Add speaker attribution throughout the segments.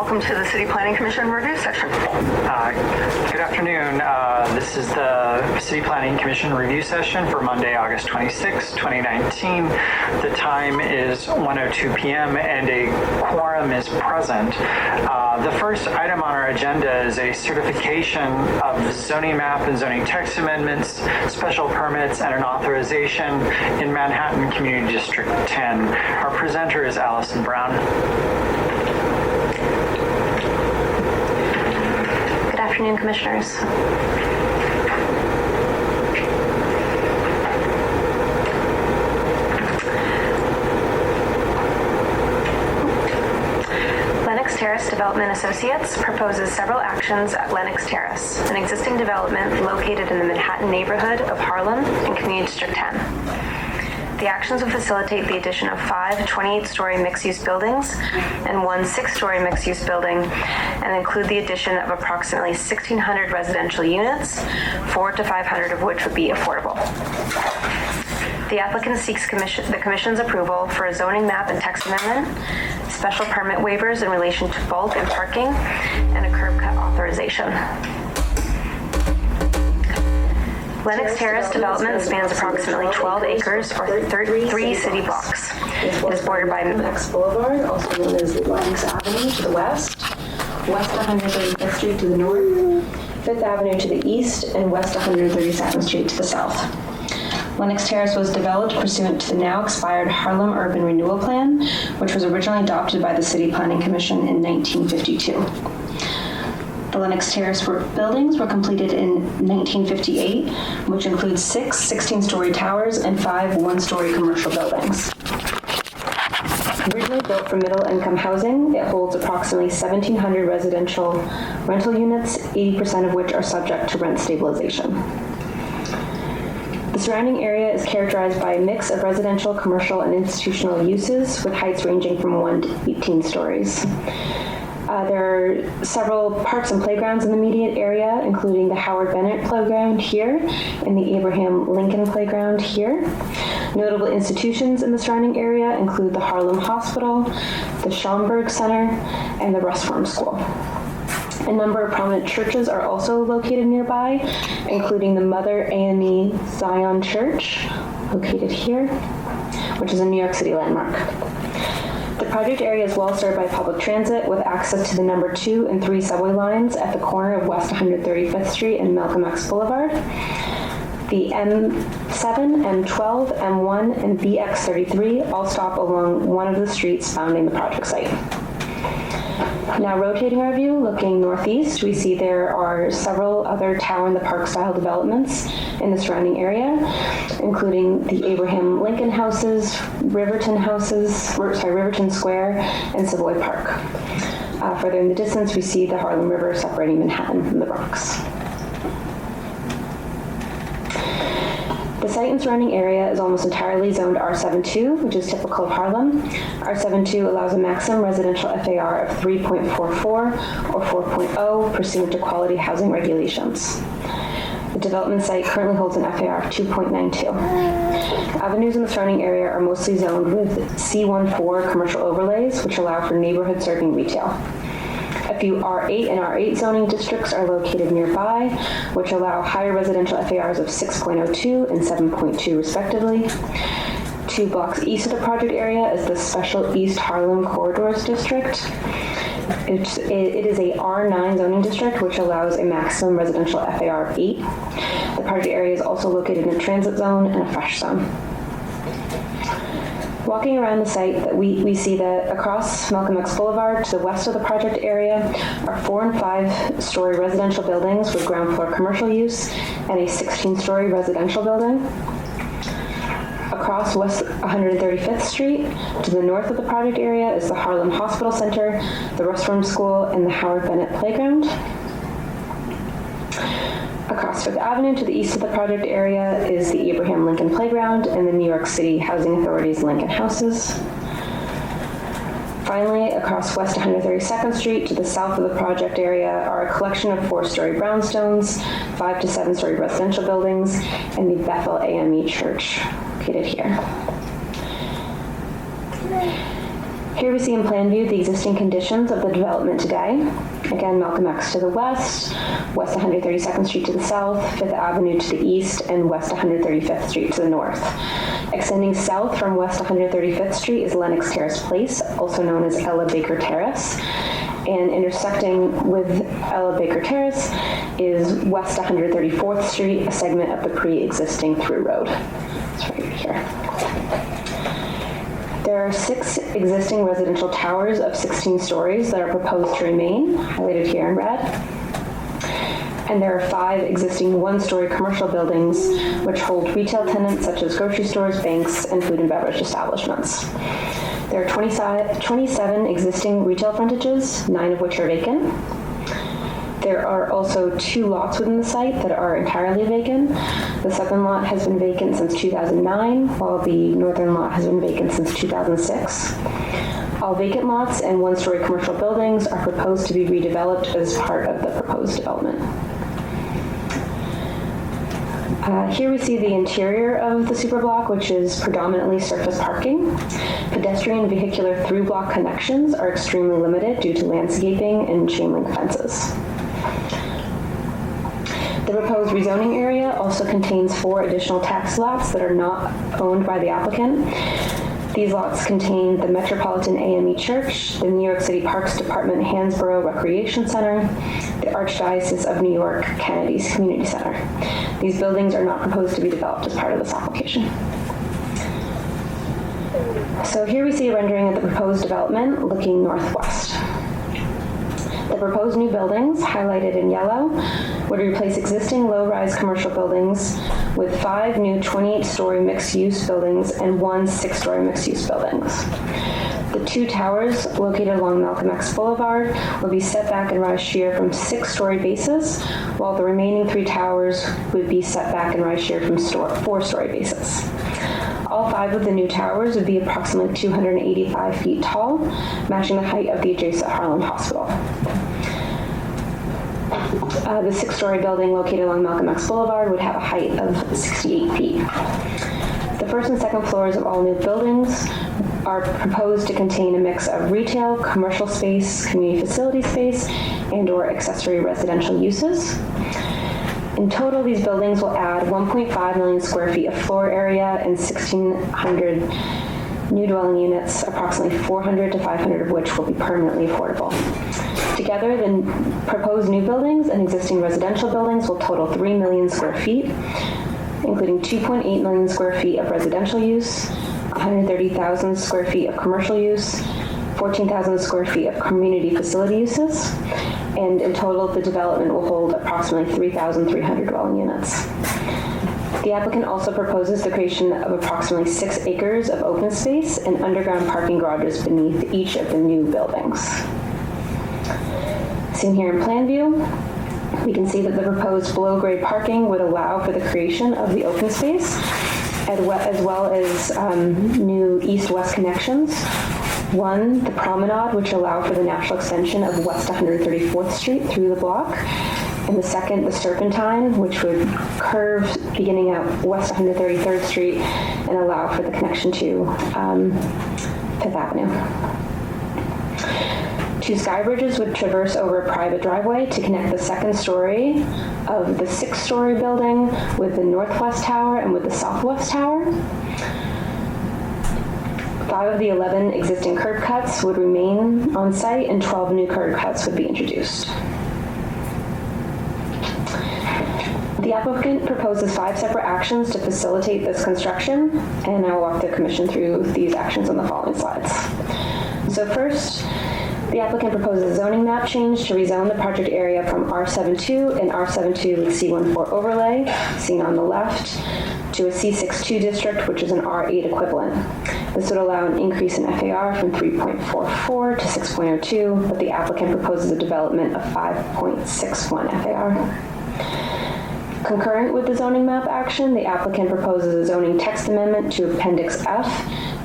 Speaker 1: welcome to the City Planning Commission review session.
Speaker 2: Good afternoon. This is the City Planning Commission review session for Monday, August 26, 2019. The time is 1:02 p.m. and a quorum is present. The first item on our agenda is a certification of zoning map and zoning text amendments, special permits, and an authorization in Manhattan Community District 10. Our presenter is Allison Brown.
Speaker 3: Good afternoon, Commissioners. Lenox Terrace Development Associates proposes several actions at Lenox Terrace, an existing development located in the Manhattan neighborhood of Harlem in Community District 10. The actions will facilitate the addition of 5 28-story mixed-use buildings and 1 6-story mixed-use building, and include the addition of approximately 1,600 residential units, 400 to 500 of which would be affordable. The applicant seeks the Commission's approval for a zoning map and text amendment, special permit waivers in relation to bulk and parking, and a curb cut authorization. Lenox Terrace development spans approximately 12 acres or 33 city blocks. It is bordered by
Speaker 4: Lenox Boulevard, also known as Lenox Avenue to the west, West 135th Street to the north, 5th Avenue to the east, and West 132nd Street to the south. Lenox Terrace was developed pursuant to the now expired Harlem Urban Renewal Plan, which was originally adopted by the City Planning Commission in 1952. The Lenox Terrace buildings were completed in 1958, which includes 6 16-story towers and 5 one-story commercial buildings. Originally built for middle-income housing, it holds approximately 1,700 residential rental units, 80% of which are subject to rent stabilization. The surrounding area is characterized by a mix of residential, commercial, and institutional uses, with heights ranging from 1 to 18 stories. There are several parks and playgrounds in the immediate area, including the Howard Bennett Playground here and the Abraham Lincoln Playground here. Notable institutions in the surrounding area include the Harlem Hospital, the Schomburg Center, and the Russ Farm School. A number of prominent churches are also located nearby, including the Mother AME Zion Church, located here, which is a New York City landmark. The project area is well served by public transit, with access to the number 2 and 3 subway lines at the corner of West 135th Street and Malcolm X Boulevard. The M7, M12, M1, and BX33 all stop along one of the streets bounding the project site. Now rotating our view, looking northeast, we see there are several other tower in the park style developments in the surrounding area, including the Abraham Lincoln houses, Riverton Square, and Savoy Park. Further in the distance, we see the Harlem River separating Manhattan from the Bronx. The site and surrounding area is almost entirely zoned R72, which is typical of Harlem. R72 allows a maximum residential FAR of 3.44 or 4.0 pursuant to quality housing regulations. The development site currently holds an FAR of 2.92. Avenues in the surrounding area are mostly zoned with C14 commercial overlays, which allow for neighborhood serving retail. A few R8 and R8 zoning districts are located nearby, which allow higher residential FARs of 6.02 and 7.2 respectively. 2 blocks east of the project area is the Special East Harlem Corridors District. It is a R9 zoning district, which allows a maximum residential FAR of 8. The project area is also located in a transit zone and a fresh zone. Walking around the site, we see that across Malcolm X Boulevard to the west of the project area are 4 and 5-story residential buildings with ground floor commercial use and a 16-story residential building. Across West 135th Street to the north of the project area is the Harlem Hospital Center, the Russ Farm School, and the Howard Bennett Playground. Across 5th Avenue to the east of the project area is the Abraham Lincoln Playground and the New York City Housing Authority's Lincoln Houses. Finally, across West 132nd Street to the south of the project area are a collection of 4-story brownstones, 5 to 7-story residential buildings, and the Bethel AME Church located here. Here we see in plan view the existing conditions of the development today. Again, Malcolm X to the west, West 132nd Street to the south, 5th Avenue to the east, and West 135th Street to the north. Extending south from West 135th Street is Lenox Terrace Place, also known as Ella Baker Terrace. And intersecting with Ella Baker Terrace is West 134th Street, a segment of the pre-existing through road. It's right here. There are 6 existing residential towers of 16 stories that are proposed to remain, highlighted here in red. And there are 5 existing one-story commercial buildings which hold retail tenants such as grocery stores, banks, and food and beverage establishments. There are 27 existing retail frontages, 9 of which are vacant. There are also 2 lots within the site that are entirely vacant. The southern lot has been vacant since 2009, while the northern lot has been vacant since 2006. All vacant lots and one-story commercial buildings are proposed to be redeveloped as part of the proposed development. Here we see the interior of the superblock, which is predominantly surface parking. Pedestrian vehicular through-block connections are extremely limited due to landscaping and chain link fences. The proposed rezoning area also contains 4 additional tax lots that are not owned by the applicant. These lots contain the Metropolitan AME Church, the New York City Parks Department Hansborough Recreation Center, the Archdiocese of New York Kennedy's Community Center. These buildings are not proposed to be developed as part of this application. So here we see a rendering of the proposed development looking northwest. The proposed new buildings, highlighted in yellow, would replace existing low-rise commercial buildings with 5 new 28-story mixed-use buildings and 1 6-story mixed-use buildings. The 2 towers located along Malcolm X Boulevard will be set back and rise sheer from 6-story bases, while the remaining 3 towers would be set back and rise sheer from 4-story bases. All 5 of the new towers would be approximately 285 feet tall, matching the height of the adjacent Harlem Hospital. The 6-story building located along Malcolm X Boulevard would have a height of 68 feet. The first and second floors of all new buildings are proposed to contain a mix of retail, commercial space, community facility space, and/or accessory residential uses. In total, these buildings will add 1.5 million square feet of floor area and 1,600 new dwelling units, approximately 400 to 500 of which will be permanently affordable. Together, the proposed new buildings and existing residential buildings will total 3 million square feet, including 2.8 million square feet of residential use, 130,000 square feet of commercial use, 14,000 square feet of community facility uses, and in total, the development will hold approximately 3,300 dwelling units. The applicant also proposes the creation of approximately 6 acres of open space and underground parking garages beneath each of the new buildings. Seen here in plan view, we can see that the proposed below-grade parking would allow for the creation of the open space, as well as new east-west connections. One, the promenade, which allow for the natural extension of West 134th Street through the block, and the second, the Serpentine, which would curve beginning at West 133rd Street and allow for the connection to 5th Avenue. 2 sky bridges would traverse over a private driveway to connect the second story of the 6-story building with the northwest tower and with the southwest tower. 5 of the 11 existing curb cuts would remain on site and 12 new curb cuts would be introduced. The applicant proposes 5 separate actions to facilitate this construction, and I will walk the commission through these actions on the following slides. So first, the applicant proposes a zoning map change to rezone the project area from R72 and R72 with C14 overlay, seen on the left, to a C62 district, which is an R8 equivalent. This would allow an increase in FAR from 3.44 to 6.02, but the applicant proposes a development of 5.61 FAR. Concurrent with the zoning map action, the applicant proposes a zoning text amendment to Appendix F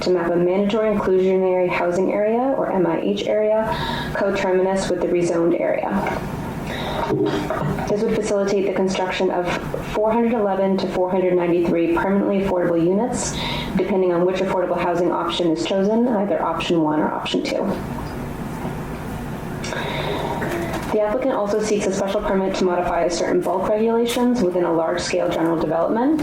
Speaker 4: to map a mandatory inclusionary housing area, or MIH area, coterminous with the rezoned area. This would facilitate the construction of 411 to 493 permanently affordable units depending on which affordable housing option is chosen, either option 1 or option 2. The applicant also seeks a special permit to modify certain bulk regulations within a large-scale general development.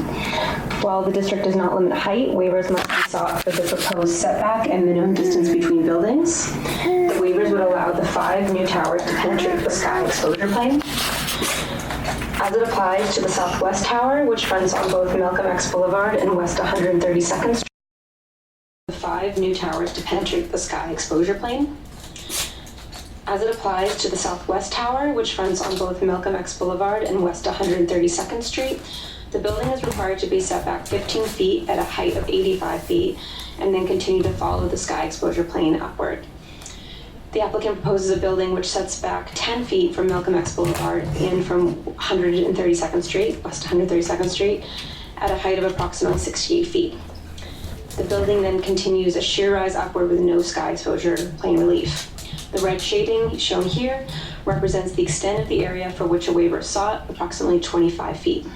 Speaker 4: While the district does not limit height, waivers must be sought for the proposed setback and minimum distance between buildings. The waivers would allow the 5 new towers to penetrate the sky exposure plane. As it applies to the southwest tower, which fronts on both Malcolm X Boulevard and West 132nd Street, the 5 new towers to penetrate the sky exposure plane. As it applies to the southwest tower, which fronts on both Malcolm X Boulevard and West 132nd Street, the building is required to be set back 15 feet at a height of 85 feet and then continue to follow the sky exposure plane upward. The applicant proposes a building which sets back 10 feet from Malcolm X Boulevard and from 132nd Street, West 132nd Street, at a height of approximately 68 feet. The building then continues a sheer rise upward with no sky exposure plane relief. The red shading shown here represents the extent of the area for which a waiver is sought, approximately 25 feet.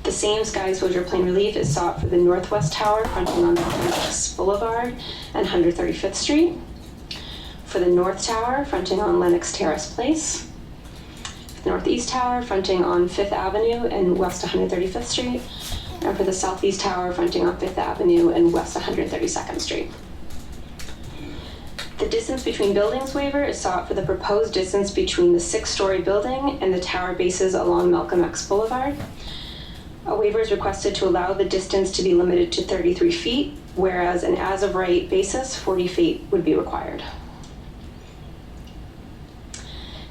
Speaker 4: The same sky exposure plane relief is sought for the northwest tower fronting on Lenox Boulevard and 135th Street, for the north tower fronting on Lenox Terrace Place, for the northeast tower fronting on 5th Avenue and West 135th Street, and for the southeast tower fronting on 5th Avenue and West 132nd Street. The distance between buildings waiver is sought for the proposed distance between the 6-story building and the tower bases along Malcolm X Boulevard. A waiver is requested to allow the distance to be limited to 33 feet, whereas an as-of-right basis, 40 feet would be required.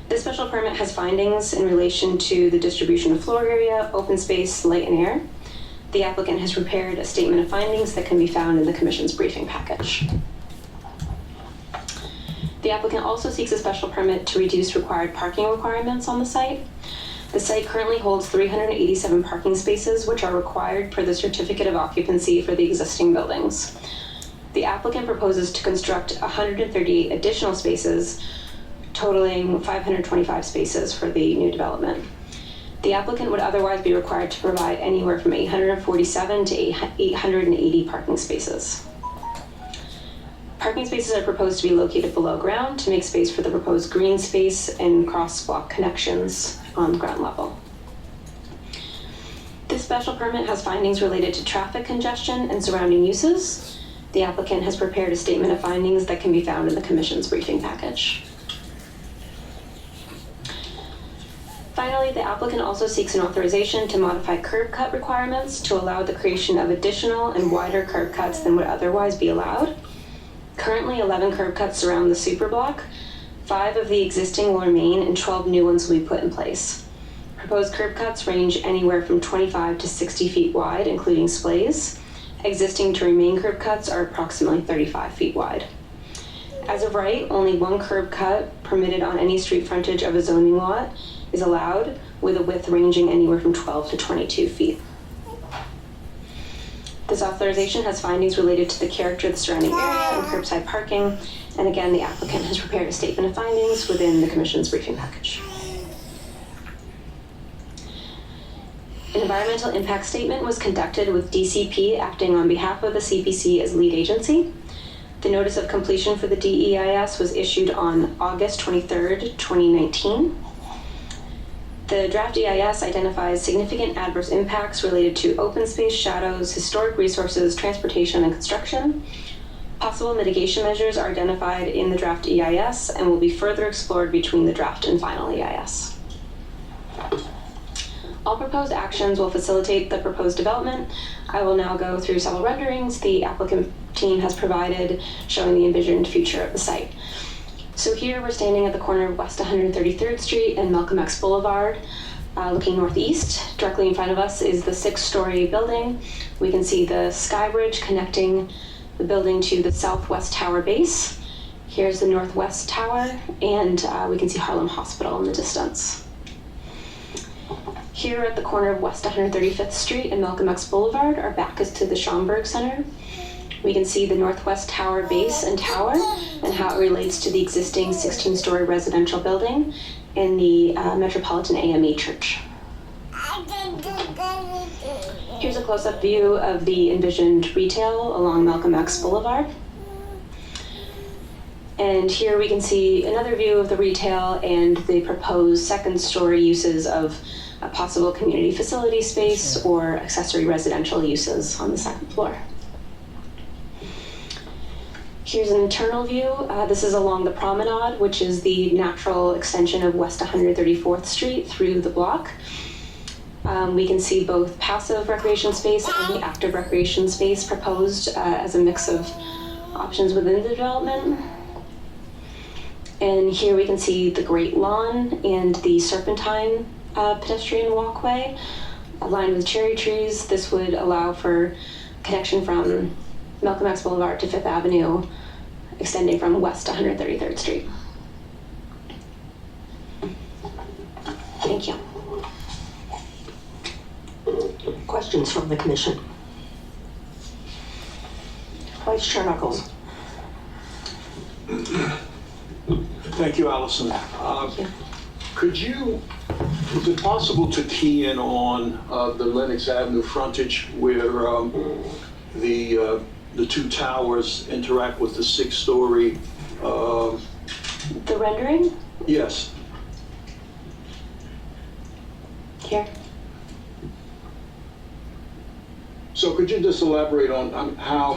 Speaker 4: This special permit has findings in relation to the distribution of floor area, open space, light, and air. The applicant has prepared a statement of findings that can be found in the Commission's briefing package. The applicant also seeks a special permit to reduce required parking requirements on the site. The site currently holds 387 parking spaces, which are required per the certificate of occupancy for the existing buildings. The applicant proposes to construct 138 additional spaces, totaling 525 spaces for the new development. The applicant would otherwise be required to provide anywhere from 847 to 880 parking spaces. Parking spaces are proposed to be located below ground to make space for the proposed green space and crosswalk connections on the ground level. This special permit has findings related to traffic congestion and surrounding uses. The applicant has prepared a statement of findings that can be found in the Commission's briefing package. Finally, the applicant also seeks an authorization to modify curb cut requirements to allow the creation of additional and wider curb cuts than would otherwise be allowed. Currently, 11 curb cuts surround the superblock. 5 of the existing will remain and 12 new ones will be put in place. Proposed curb cuts range anywhere from 25 to 60 feet wide, including splays. Existing to remain curb cuts are approximately 35 feet wide. As of right, only 1 curb cut permitted on any street frontage of a zoning lot is allowed, with a width ranging anywhere from 12 to 22 feet. This authorization has findings related to the character of the surrounding area and curbside parking, and again, the applicant has prepared a statement of findings within the Commission's briefing package. An environmental impact statement was conducted with DCP acting on behalf of the CPC as lead agency. The notice of completion for the DEIS was issued on August 23rd, 2019. The draft EIS identifies significant adverse impacts related to open space, shadows, historic resources, transportation, and construction. Possible mitigation measures are identified in the draft EIS and will be further explored between the draft and final EIS. All proposed actions will facilitate the proposed development. I will now go through several renderings the applicant team has provided showing the envisioned future of the site. So here we're standing at the corner of West 133rd Street and Malcolm X Boulevard, looking northeast. Directly in front of us is the 6-story building. We can see the sky bridge connecting the building to the southwest tower base. Here's the northwest tower, and we can see Harlem Hospital in the distance. Here at the corner of West 135th Street and Malcolm X Boulevard, our back is to the Schomburg Center. We can see the northwest tower base and tower and how it relates to the existing 16-story residential building and the Metropolitan AME Church. Here's a close-up view of the envisioned retail along Malcolm X Boulevard. And here we can see another view of the retail and the proposed second-story uses of a possible community facility space or accessory residential uses on the second floor. Here's an internal view. This is along the promenade, which is the natural extension of West 134th Street through the block. We can see both passive recreation space and the active recreation space proposed as a mix of options within the development. And here we can see the Great Lawn and the Serpentine pedestrian walkway lined with cherry trees. This would allow for connection from Malcolm X Boulevard to Fifth Avenue, extending from West 133rd Street. Thank you.
Speaker 5: Questions from the commission? Vice Chair Knuckles.
Speaker 6: Thank you, Allison. Is it possible to key in on the Lenox Avenue frontage where the two towers interact with the six-story?
Speaker 4: The rendering?
Speaker 6: Yes.
Speaker 4: Here.
Speaker 6: So could you just elaborate on how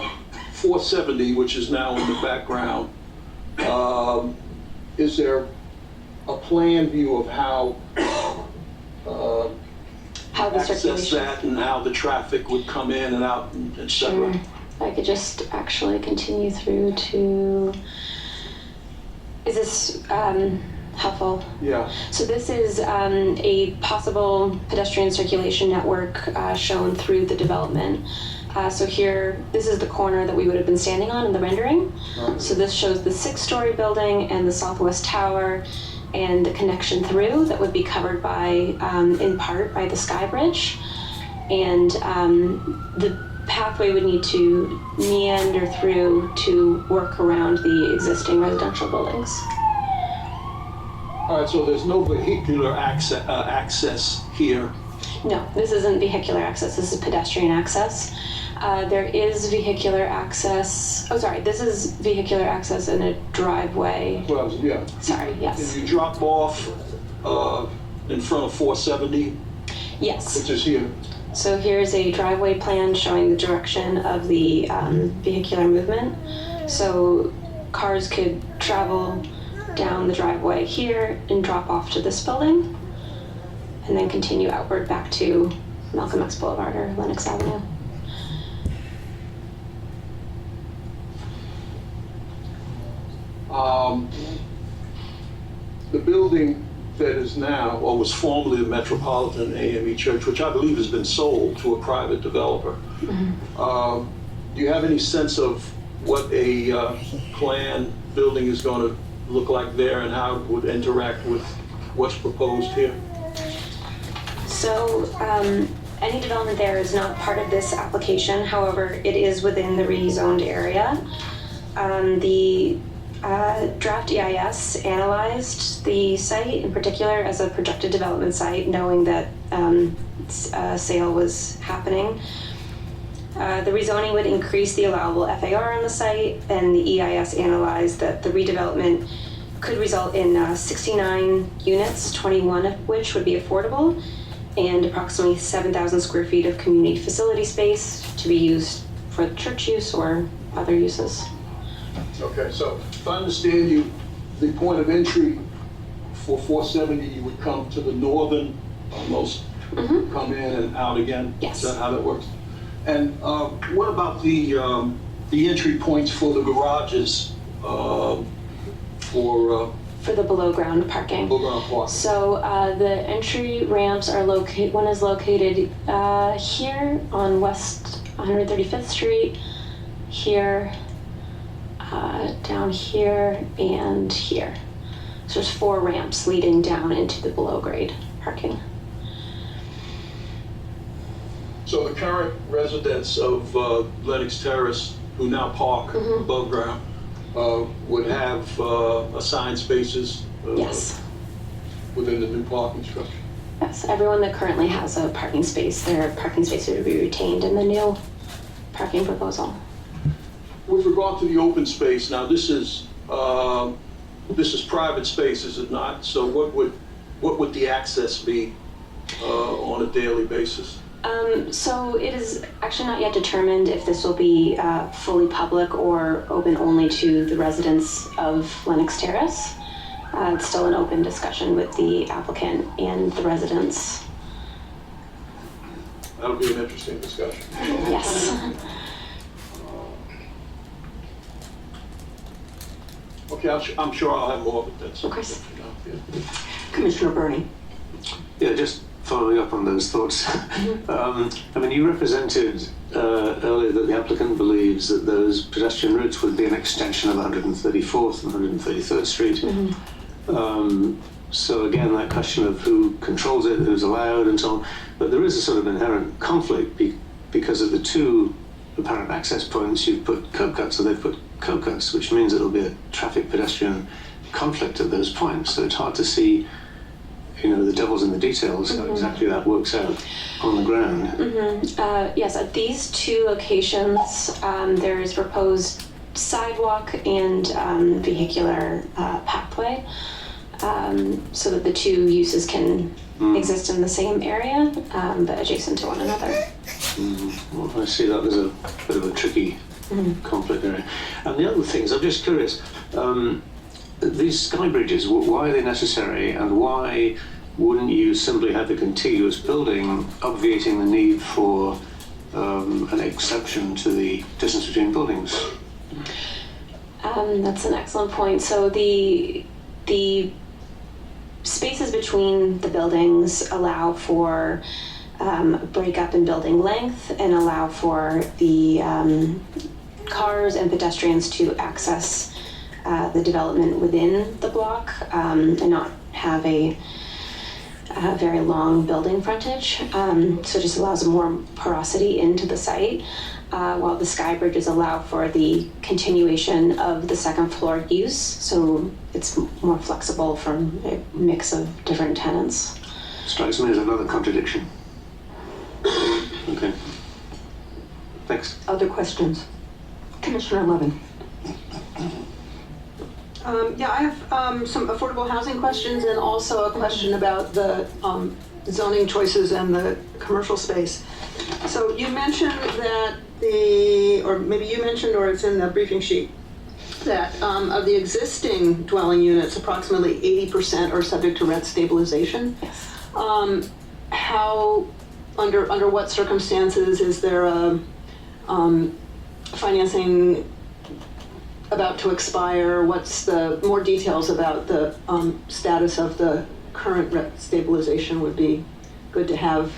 Speaker 6: 470, which is now in the background, is there a plan view of how
Speaker 4: the
Speaker 6: access
Speaker 4: circulation.
Speaker 6: that and how the traffic would come in and out, et cetera?
Speaker 4: Sure. I could just actually continue through to, is this helpful?
Speaker 6: Yeah.
Speaker 4: So this is a possible pedestrian circulation network shown through the development. So here, this is the corner that we would have been standing on in the rendering.
Speaker 6: Right.
Speaker 4: So this shows the six-story building and the southwest tower and the connection through that would be covered by, in part, by the sky bridge. And the pathway would need to meander through to work around the existing residential buildings.
Speaker 6: All right, so there's no vehicular access here.
Speaker 4: No, this isn't vehicular access, this is pedestrian access. There is vehicular access, this is vehicular access in a driveway.
Speaker 6: Well, yeah.
Speaker 4: Sorry, yes.
Speaker 6: Can you drop off in front of 470,
Speaker 4: Yes.
Speaker 6: which is here?
Speaker 4: So here's a driveway plan showing the direction of the vehicular movement. So cars could travel down the driveway here and drop off to this building, and then continue outward back to Malcolm X Boulevard or Lenox Avenue.
Speaker 6: The building that is now, or was formerly the Metropolitan AME Church, which I believe has been sold to a private developer. Do you have any sense of what a planned building is going to look like there and how it would interact with what's proposed here?
Speaker 4: So any development there is not part of this application. However, it is within the rezoned area. The draft EIS analyzed the site in particular as a projected development site, knowing that a sale was happening. The rezoning would increase the allowable FAR on the site, and the EIS analyzed that the redevelopment could result in 69 units, 21 of which would be affordable, and approximately 7,000 square feet of community facility space to be used for church use or other uses.
Speaker 6: Okay, so if I understand you, the point of entry for 470, you would come to the northern, almost come in and out again?
Speaker 4: Yes.
Speaker 6: Is that how that works? And what about the entry points for the garages for
Speaker 4: the below ground parking.
Speaker 6: below ground parking?
Speaker 4: So the entry ramps are located, one is located here on West 135th Street, here, down here, and here. So there's 4 ramps leading down into the below grade parking.
Speaker 6: So the current residents of Lenox Terrace, who now park above ground, would have assigned spaces
Speaker 4: Yes.
Speaker 6: within the new parking structure?
Speaker 4: Yes, everyone that currently has a parking space, their parking space would be retained in the new parking proposal.
Speaker 6: With regard to the open space, now this is private space, is it not? So what would the access be on a daily basis?
Speaker 4: So it is actually not yet determined if this will be fully public or open only to the residents of Lenox Terrace. It's still an open discussion with the applicant and the residents.
Speaker 6: That'll be an interesting discussion.
Speaker 4: Yes.
Speaker 6: Okay, I'm sure I'll have more, but that's...
Speaker 4: Of course.
Speaker 5: Commissioner Burney.
Speaker 7: Yeah, just following up on those thoughts. I mean, you represented earlier that the applicant believes that those pedestrian routes would be an extension of 134th and 133rd Street. So again, that question of who controls it, who's allowed, and so on. But there is a sort of inherent conflict because of the two apparent access points. You've put curb cuts, so they've put curb cuts, which means it'll be a traffic pedestrian conflict at those points. So it's hard to see, the devil's in the details, how exactly that works out on the ground.
Speaker 4: Yes, at these two locations, there is proposed sidewalk and vehicular pathway, so that the two uses can exist in the same area, but adjacent to one another.
Speaker 7: Well, I see that as a bit of a tricky conflict area. And the other things, I'm just curious, these sky bridges, why are they necessary, and why wouldn't you simply have a contiguous building obviating the need for an exception to the distance between buildings?
Speaker 4: That's an excellent point. So the spaces between the buildings allow for breakup in building length and allow for the cars and pedestrians to access the development within the block and not have a very long building frontage. So it just allows more porosity into the site, while the sky bridges allow for the continuation of the second floor use. So it's more flexible from a mix of different tenants.
Speaker 7: Strikes me as another contradiction. Okay. Thanks.
Speaker 5: Other questions? Commissioner Levin.
Speaker 8: Yeah, I have some affordable housing questions and also a question about the zoning choices and the commercial space. So you mentioned that or maybe you mentioned, or it's in the briefing sheet, that of the existing dwelling units, approximately 80% are subject to rent stabilization. How, under what circumstances is there a financing about to expire? What's the more details about the status of the current rent stabilization would be good to have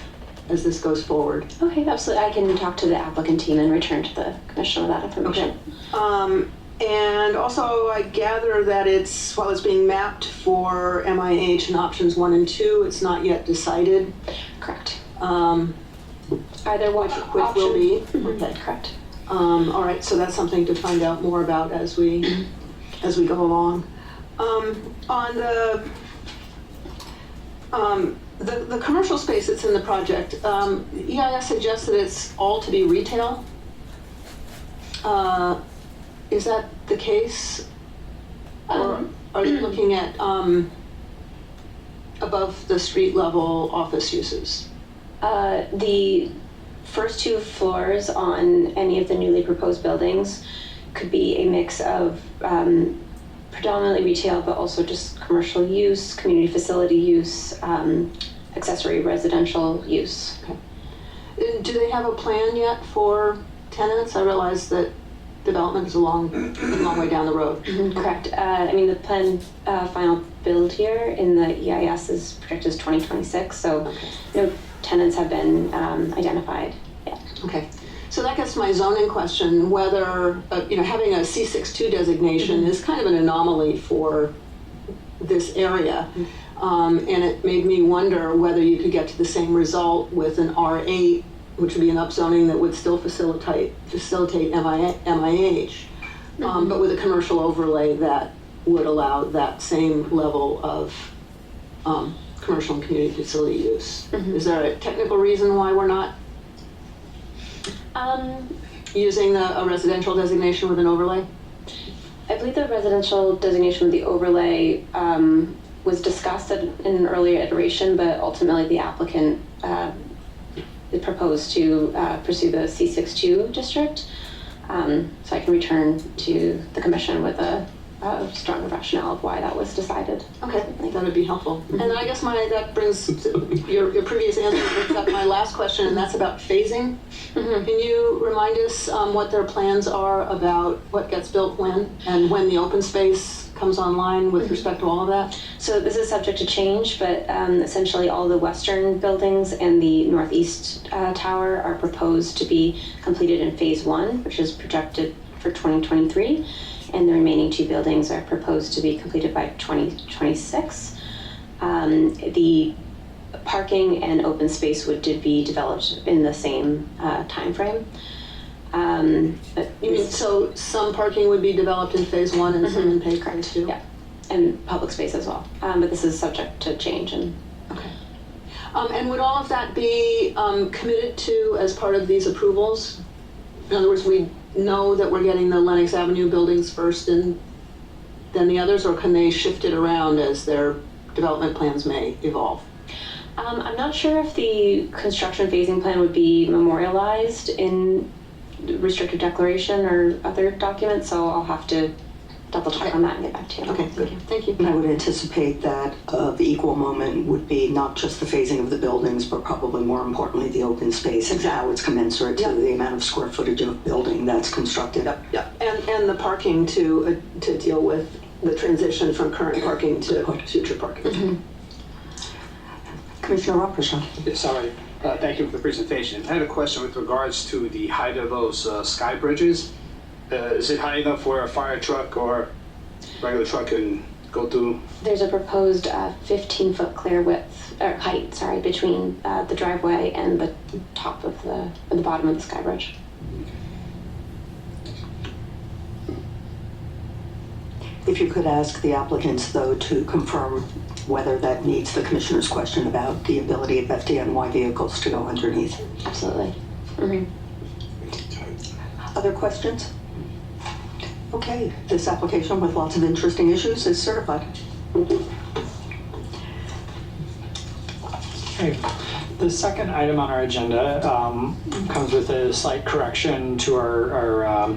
Speaker 8: as this goes forward.
Speaker 4: Okay, absolutely. I can talk to the applicant team and return to the commission with that information.
Speaker 8: Okay. And also I gather that while it's being mapped for MIH and options 1 and 2, it's not yet decided.
Speaker 4: Correct.
Speaker 8: Either which will be. Okay.
Speaker 4: Correct.
Speaker 8: All right, so that's something to find out more about as we go along. On the commercial space that's in the project, EIS suggests that it's all to be retail. Is that the case? Or are you looking at above the street level office uses?
Speaker 4: The first 2 floors on any of the newly proposed buildings could be a mix of predominantly retail, but also just commercial use, community facility use, accessory residential use.
Speaker 8: Okay. Do they have a plan yet for tenants? I realize that development is a long way down the road.
Speaker 4: Correct. I mean, the plan final build here in the EIS is projected as 2026, so no tenants have been identified yet.
Speaker 8: Okay. So that gets to my zoning question, whether, having a C62 designation is kind of an anomaly for this area. And it made me wonder whether you could get to the same result with an R8, which would be an upzoning that would still facilitate MIH, but with a commercial overlay that would allow that same level of commercial and community facility use. Is there a technical reason why we're not using a residential designation with an overlay?
Speaker 4: I believe the residential designation with the overlay was discussed in an earlier iteration, but ultimately the applicant proposed to pursue the C62 district. So I can return to the commission with a stronger rationale of why that was decided.
Speaker 8: Okay, that would be helpful. And then I guess that brings your previous answer brings up my last question, and that's about phasing. Can you remind us what their plans are about what gets built when, and when the open space comes online with respect to all of that?
Speaker 4: So this is subject to change, but essentially all the western buildings and the northeast tower are proposed to be completed in phase 1, which is projected for 2023. And the remaining 2 buildings are proposed to be completed by 2026. The parking and open space would be developed in the same time frame. But
Speaker 8: You mean, so some parking would be developed in phase 1 and some in phase 2?
Speaker 4: Yeah, and public space as well. But this is subject to change. And
Speaker 8: Okay. And would all of that be committed to as part of these approvals? In other words, we know that we're getting the Lenox Avenue buildings first and then the others, or can they shift it around as their development plans may evolve?
Speaker 4: I'm not sure if the construction phasing plan would be memorialized in restricted declaration or other documents, so I'll have to double check on that and get back to you.
Speaker 8: Okay, good. Thank you.
Speaker 5: And I would anticipate that the equal moment would be not just the phasing of the buildings, but probably more importantly, the open space and how it's commensurate to the amount of square footage of building that's constructed.
Speaker 8: Yep. And the parking to deal with the transition from current parking to future parking.
Speaker 5: Commissioner Robertson.
Speaker 9: Yes, sorry. Thank you for the presentation. I had a question with regards to the height of those sky bridges. Is it high enough where a fire truck or regular truck can go through?
Speaker 4: There's a proposed 15-foot clear width, or height, sorry, between the driveway and the top of the bottom of the sky bridge.
Speaker 5: If you could ask the applicants, though, to confirm whether that meets the commissioner's question about the ability of FDNY vehicles to go underneath.
Speaker 4: Absolutely.
Speaker 5: Other questions? Okay, this application with lots of interesting issues is certified.
Speaker 2: Okay. The second item on our agenda comes with a slight correction to our